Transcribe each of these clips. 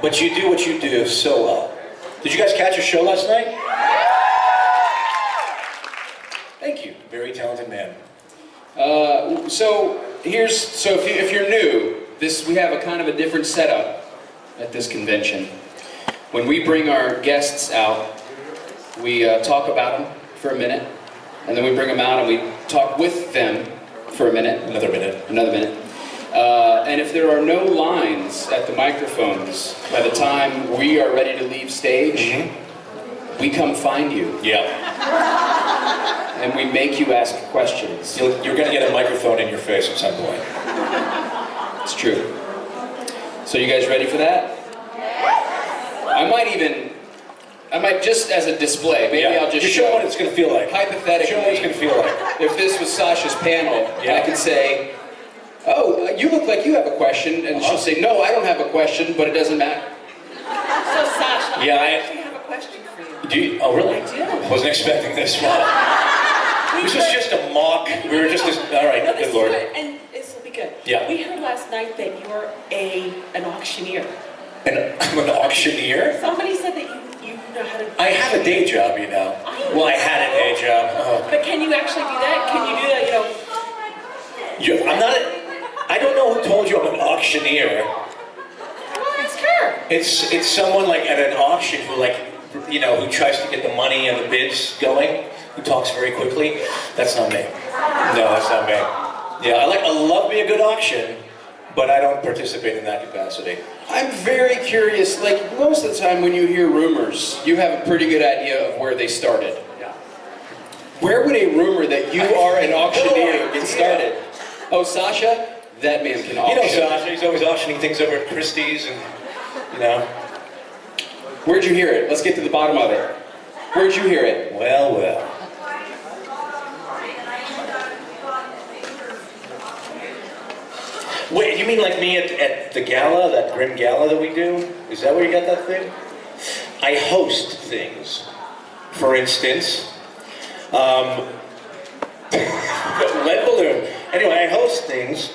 but you do what you do so well. Did you guys catch a show last night? Thank you. Very talented man. So if you're new, we have a kind of a different setup at this convention. When we bring our guests out, we talk about them for a minute, and then we bring them out and we talk with them for a minute. Another minute. Another minute. And if there are no lines at the microphones, by the time we are ready to leave stage, we come find you. Yeah. And we make you ask questions. You're going to get a microphone in your face at some point. It's true. So you guys ready for that? I might just as a display, maybe I'll just show what it's going to feel like. Hypothetically, show what it's going to feel like. If this was Sasha's panel, I could say, oh, you look like you have a question, and she'll say, no, I don't have a question, but it doesn't matter. So Sasha, I actually have a question for you. Do you? Oh, really? I do. Wasn't expecting this. This was just a mock. We were just all right, no, good Lord. And this will be good. Yeah. We heard last night that you're an auctioneer. I'm an auctioneer? Somebody said that you know how to... I have a day job, you know. Well, I had a day job. Oh. But can you actually do that? Can you do that, I don't know who told you I'm an auctioneer. Well, ask her. It's someone like at an auction who who tries to get the money and the bids going, who talks very quickly. That's not me. No, that's not me. Yeah, I love me a good auction, but I don't participate in that capacity. I'm very curious, like most of the time when you hear rumors, you have a pretty good idea of where they started. Yeah. Where would a rumor that you are an auctioneer get started? Oh, Sasha? That man can auction. You know Sasha, he's always auctioning things over at Christie's and, Where'd you hear it? Let's get to the bottom of it. Where'd you hear it? Well, well. Wait, you mean like me at the gala, that grim gala that we do? Is that where you got that thing? I host things. For instance, lead balloon. Anyway, I host things.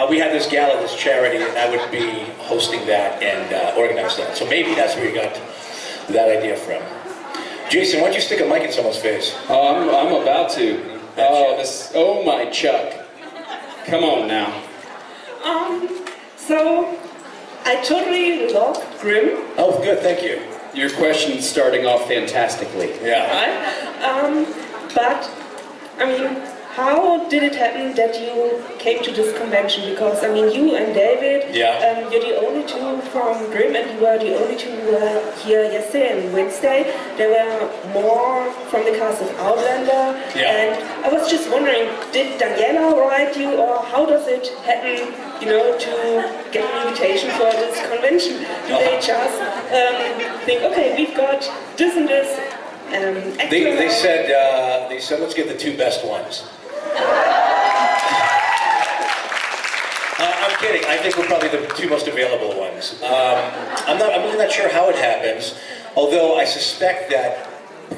We had this gala, this charity, and I would be hosting that and organize that. So maybe that's where you got that idea from. Jason, why don't you stick a mic in someone's face? Oh, I'm about to. Oh my Chuck. Come on now. So I totally love Grimm. Oh, good, thank you. Your question's starting off fantastically. Yeah. Right? But I mean, how did it happen that you came to this convention? Because I mean, you and David, you're the only two from Grimm, and you were the only two who were here yesterday and Wednesday. There were more from the cast of Outlander, and I was just wondering, did Daniela write you, or how does it happen, to get an invitation for this convention? Do they just think, okay, we've got this and this? They said let's get the two best ones. I'm kidding. I think we're probably the two most available ones. I'm really not sure how it happens, although I suspect that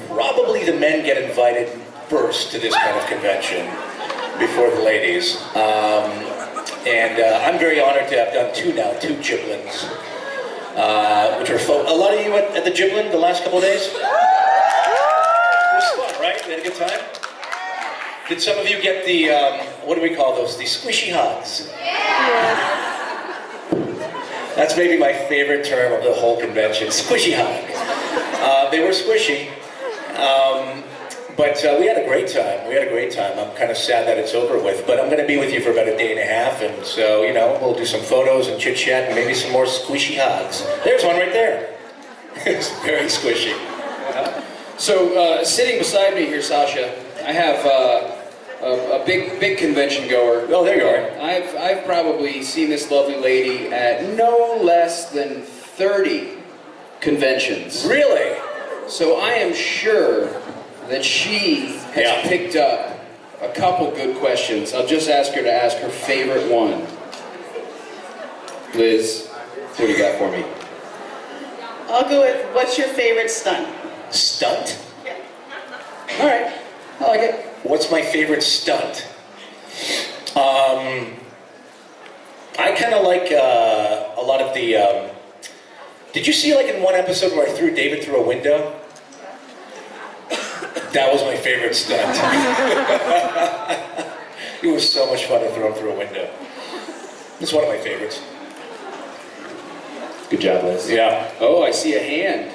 probably the men get invited first to this kind of convention before the ladies. I'm very honored to have done two JIBLins, which are fun. A lot of you at the JIBLin the last couple of days? It was fun, right? We had a good time? Did some of you get the, what do we call those? The squishy hugs? That's maybe my favorite term of the whole convention, squishy hug. They were squishy, but we had a great time. I'm kind of sad that it's over with, but I'm going to be with you for about a day and a half, and so, we'll do some photos and chit-chat and maybe some more squishy hugs. There's one right there. It's very squishy. So, sitting beside me here, Sasha, I have a big convention goer. Oh, there you are. I've probably seen this lovely lady at no less than 30 conventions. Really? So I am sure that she has picked up a couple good questions. I'll just ask her to ask her favorite one. Liz, what do you got for me? I'll go with, what's your favorite stunt? Stunt? Yeah. All right, I like it. What's my favorite stunt? I kind of like a lot of the Did you see like in one episode where I threw David through a window? That was my favorite stunt. It was so much fun to throw him through a window. It's one of my favorites. Good job, Liz. Yeah. Oh, I see a hand.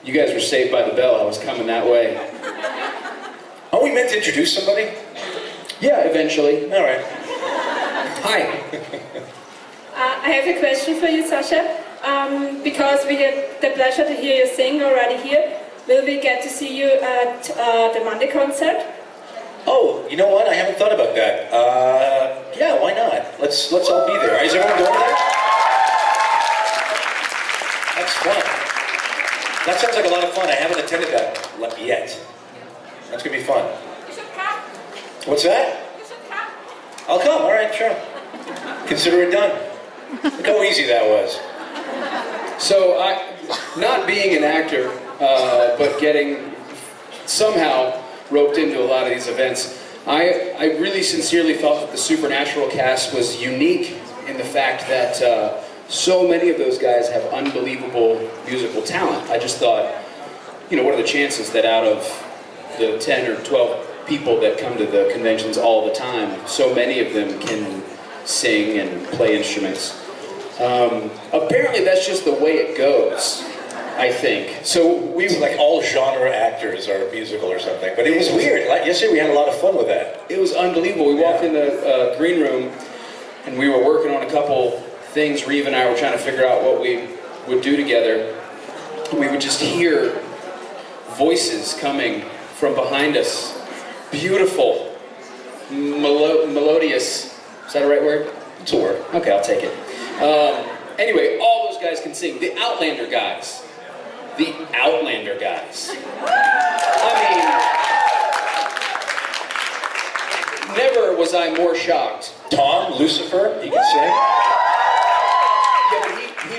You guys were saved by the bell. I was coming that way. Are we meant to introduce somebody? Yeah, eventually. All right. Hi. I have a question for you, Sasha. Because we had the pleasure to hear you sing already here, will we get to see you at the Monday concert? Oh, you know what? I haven't thought about that. Yeah, why not? Let's all be there. Is everyone going there? That's fun. That sounds like a lot of fun. I haven't attended that yet. That's gonna be fun. You should come. What's that? You should come. I'll come. All right, sure. Consider it done. Look how easy that was. So, not being an actor, but getting somehow roped into a lot of these events, I really sincerely thought that the Supernatural cast was unique in the fact that so many of those guys have unbelievable musical talent. I just thought, you know, what are the chances that out of the 10 or 12 people that come to the conventions all the time, so many of them can sing and play instruments. Apparently that's just the way it goes, I think. So we like all genre actors are musical or something, but it was weird. Like yesterday we had a lot of fun with that. It was unbelievable. We walked in the green room and we were working on a couple things. Reeve and I were trying to figure out what we would do together. We would just hear voices coming from behind us. Beautiful, melodious. Is that a right word? It's a word. Okay, I'll take it. Anyway, all those guys can sing. The Outlander guys. The Outlander guys. I mean, never was I more shocked. Tom, Lucifer, he can sing. Yeah,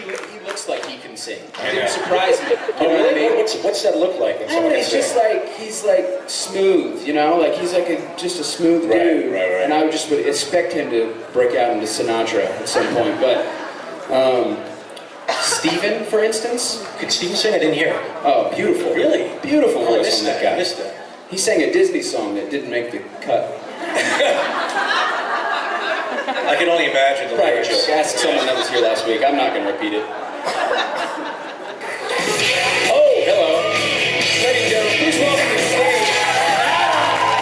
but he looks like he can sing. It didn't surprise me. Oh, really? What's that look like when someone can It's sing? just like, he's like smooth, you know? Like he's like just a smooth dude. Right. And I would just expect him to break out into Sinatra at some point. But Steven, for instance. Could Steven sing? I didn't hear. Oh, beautiful. Really? Beautiful I voice missed on that guy. I missed that. He sang a Disney song that didn't make the cut. I can only imagine the Private lyrics. joke. Ask someone that was here last week. I'm not going to repeat it.